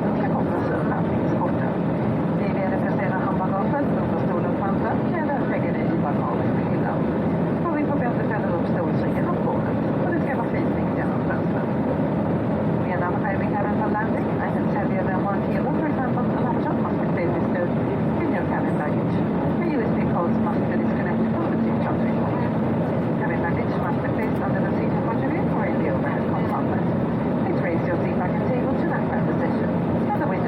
planen ska kopplas upp landningsporten. Ni vill placera handbagaget under stolens kanten eller lägger det i bagaget i hyllan. Får vi på bättre ställer upp stolsryggen och bordet och det ska vara facing genom fönstret. When I'm arriving at a landing, I can tell you that one kilo, for example, a laptop must be placed in your cabin baggage. The USB cords must be disconnected from the seat charging port. Cabin baggage must be placed under the seat in front of you or in the overhead compartment. Please raise your seat back and table to that position. Otherwise,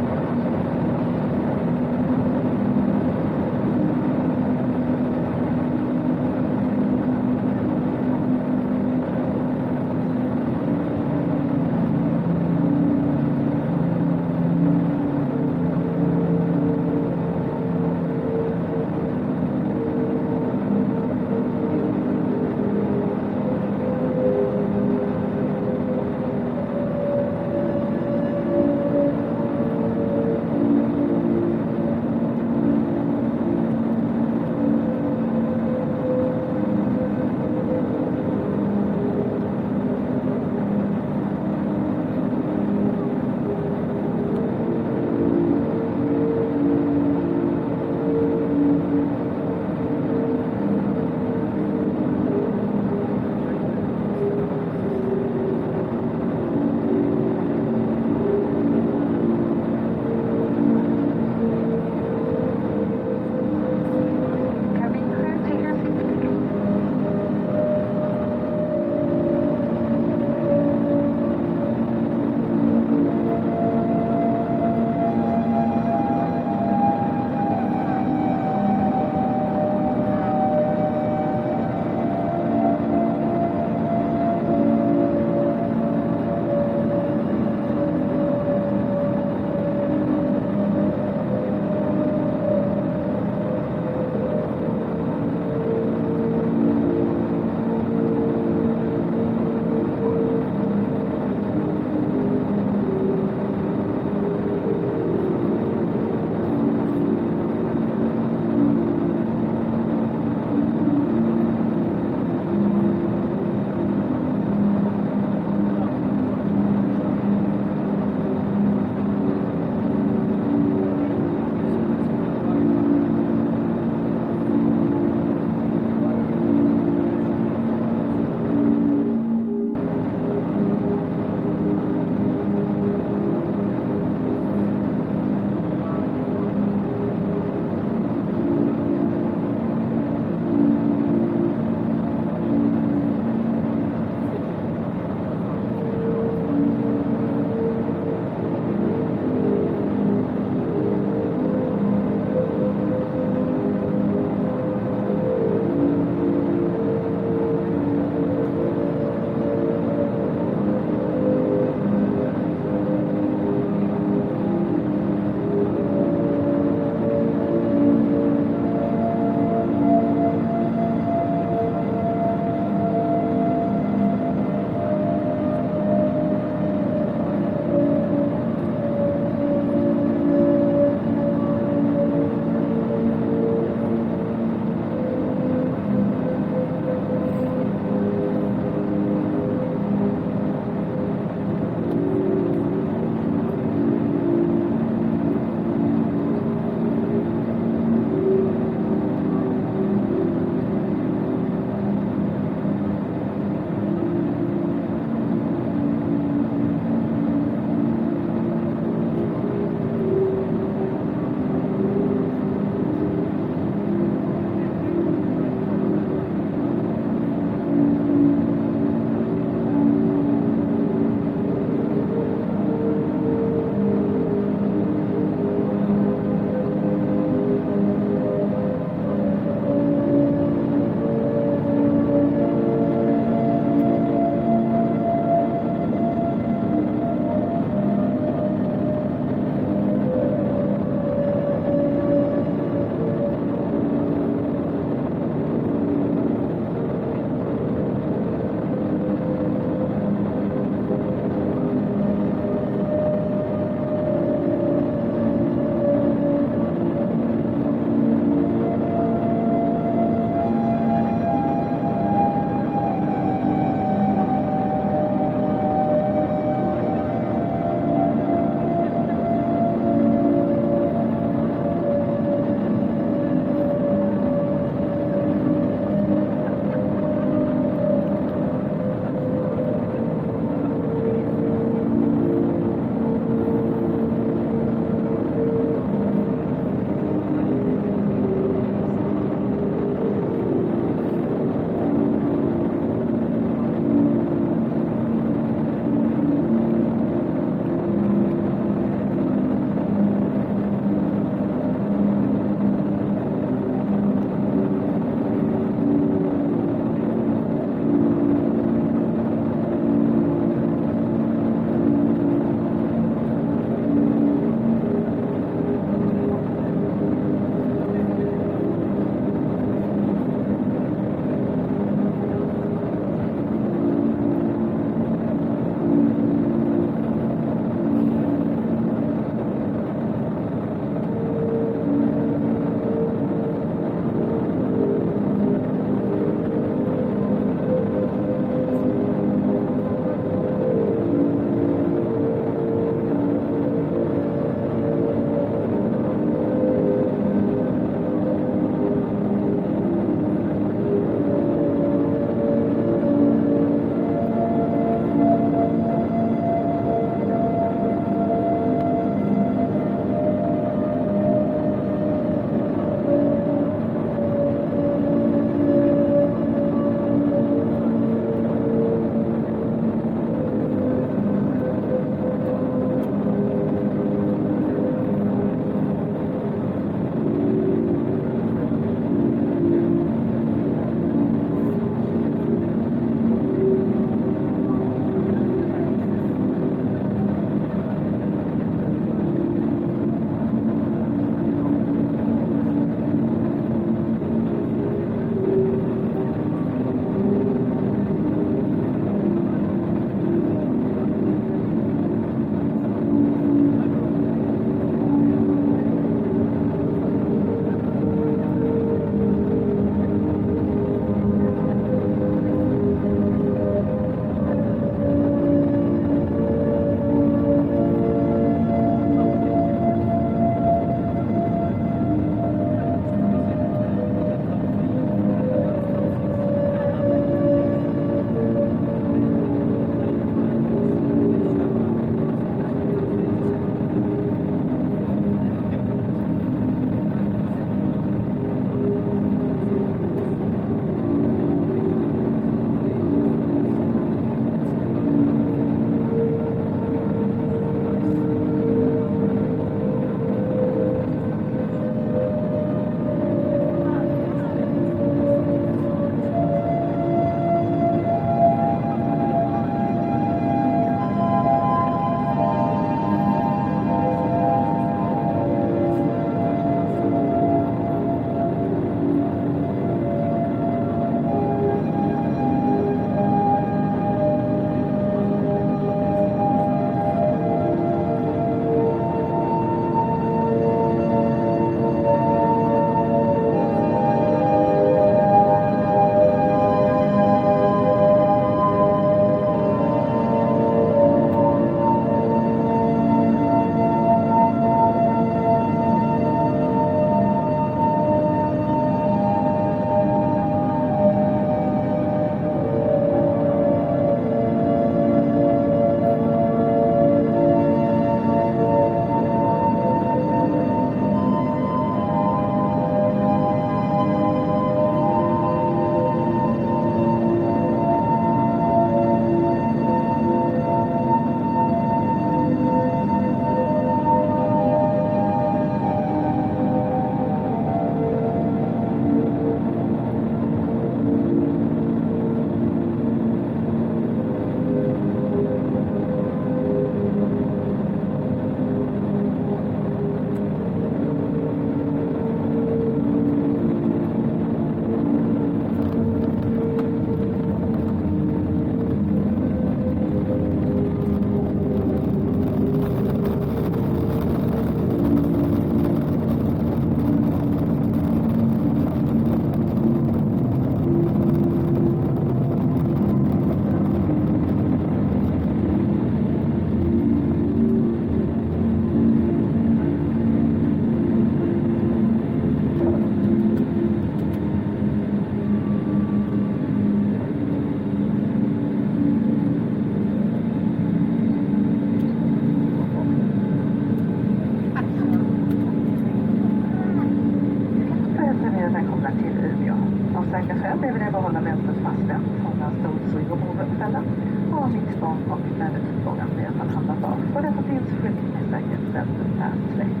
Och mitt barn och när förfrågan blir att han handlar bak. Och detta finns skylt med säkerhetsbältet är släkt.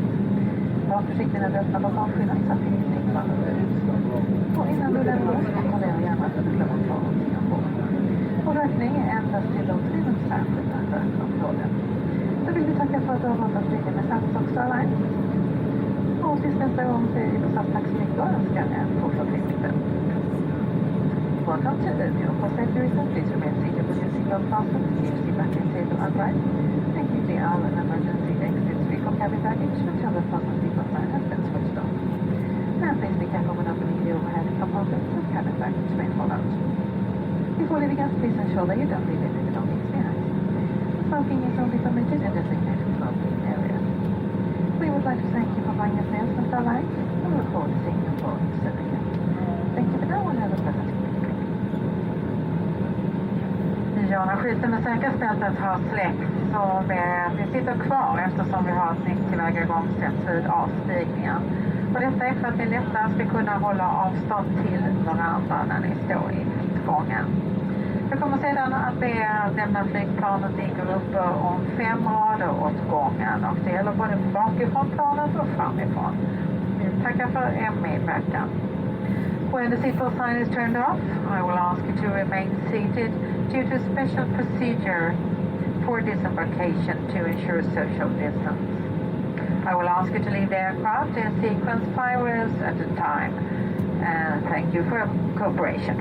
Var försiktig när du öppnar bagagehyllan så att ingenting faller ut. Och innan du lämnar oss kontrollera gärna att du inte glömmer kvar någonting ombord. Och rökning är endast tillåten i den särskilda rökkontrollen. Så vill vi tacka för att du har valt att flyga med SAS och Starline. Och sist nästa gång säger vi på SAS tack så mycket och önskar en fortsatt trevlig kväll. Welcome to Umeå. For safety reasons, please remain seated with your seatbelt fastened, keep seat back and table upright, and keep the aisle and emergency exits free for cabin baggage until the fasten seatbelt sign has been switched off. And please be careful when opening the overhead compartment as cabin baggage may fall out. Before leaving us, please ensure that you don't leave any belongings behind. Smoking is only permitted in designated smoking areas. We would like to thank you for flying us nails and Starline, and we look forward to seeing you aboard soon again. Thank you for now and have a pleasant evening. Ja, när skylten med säkerhetsbältet har släckt så vi sitter kvar eftersom vi har ett nytt tillvägagångssätt vid avstigningen. Och detta är för att det lättare ska kunna hålla avstånd till varandra när ni står i gången. Jag kommer sedan att be att lämna flygplanet i grupper om 5 rader åt gången och det gäller både bakifrån planet och framifrån. Vi tackar för er medverkan. When the seatbelt sign is turned off, I will ask you to remain seated due to special procedure for disembarkation to ensure social distance. I will ask you to leave the aircraft in sequence 5 rows at a time. And thank you for cooperation.